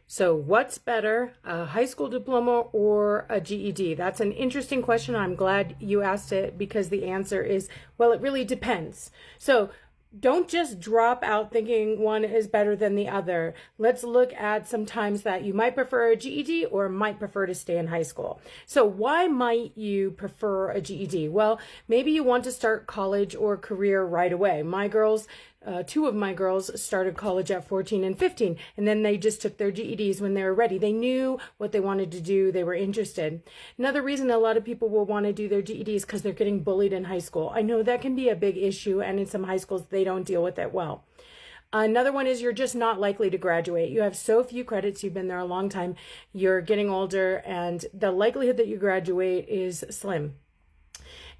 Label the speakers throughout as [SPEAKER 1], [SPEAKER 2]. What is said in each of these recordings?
[SPEAKER 1] So what's better, a high school diploma or a GED? That's an interesting question. I'm glad you asked it because the answer is, well, it really depends. So don't just drop out thinking one is better than the other. Let's look at some times that you might prefer a GED or might prefer to stay in high school. So why might you prefer a GED? Well, maybe you want to start college or career right away. Two of my girls started college at 14 and 15, and then they just took their GEDs when they were ready. They knew what they wanted to do. They were interested. Another reason a lot of people will want to do their GEDs is because they're getting bullied in high school. I know that can be a big issue, and in some high schools, they don't deal with it well. Another one is you're just not likely to graduate. You have so few credits. You've been there a long time. You're getting older, and the likelihood that you graduate is slim.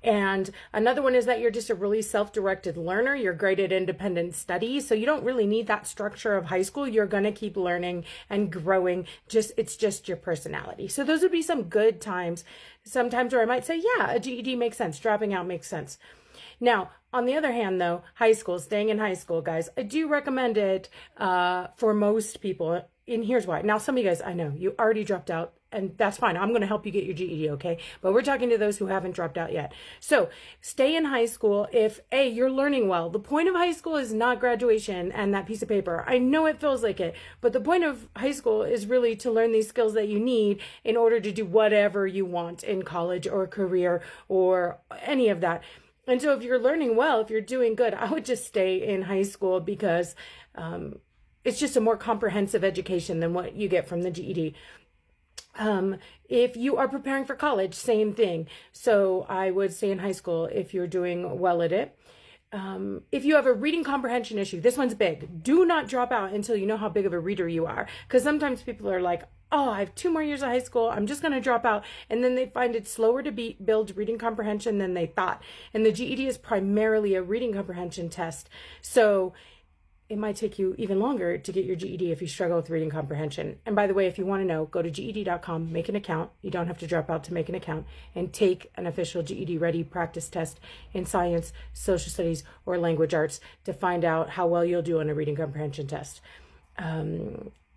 [SPEAKER 1] And another one is that you're just a really self-directed learner. You're great at independent study. So you don't really need that structure of high school. You're going to keep learning and growing. It's just your personality. So those would be some good times. Sometimes where I might say, yeah, a GED makes sense. Dropping out makes sense. Now, on the other hand, though, high school, staying in high school, guys, I do recommend it for most people. And here's why. Now, some of you guys, I know you already dropped out, and that's fine. I'm going to help you get your GED, okay? But we're talking to those who haven't dropped out yet. So stay in high school if, A, you're learning well. The point of high school is not graduation and that piece of paper. I know it feels like it, but the point of high school is really to learn these skills that you need in order to do whatever you want in college or career or any of that. And so if you're learning well, if you're doing good, I would just stay in high school because it's just a more comprehensive education than what you get from the GED. If you are preparing for college, same thing. So I would stay in high school if you're doing well at it. If you have a reading comprehension issue, this one's big. Do not drop out until you know how big of a reader you are. Because sometimes people are like, oh, I have 2 more years of high school. I'm just going to drop out. And then they find it slower to build reading comprehension than they thought. And the GED is primarily a reading comprehension test. So it might take you even longer to get your GED if you struggle with reading comprehension. And by the way, if you want to know, go to GED.com, make an account. You don't have to drop out to make an account, and take an official GED ready practice test in science, social studies, or language arts to find out how well you'll do on a reading comprehension test.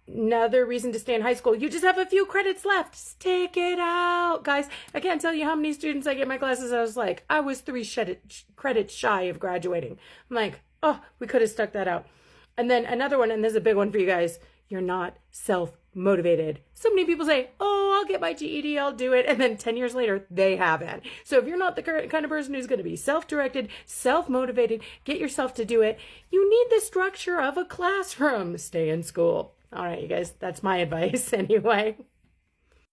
[SPEAKER 1] Another reason to stay in high school, you just have a few credits left. Stick it out, guys. I can't tell you how many students I get in my classes. I was 3 credits shy of graduating. I'm like, oh, we could have stuck that out. And then another one, and this is a big one for you guys, you're not self-motivated. So many people say, oh, I'll get my GED, I'll do it. And then 10 years later, they haven't. So if you're not the kind of person who's going to be self-directed, self-motivated, get yourself to do it, you need the structure of a classroom. Stay in school. All right, you guys, that's my advice anyway.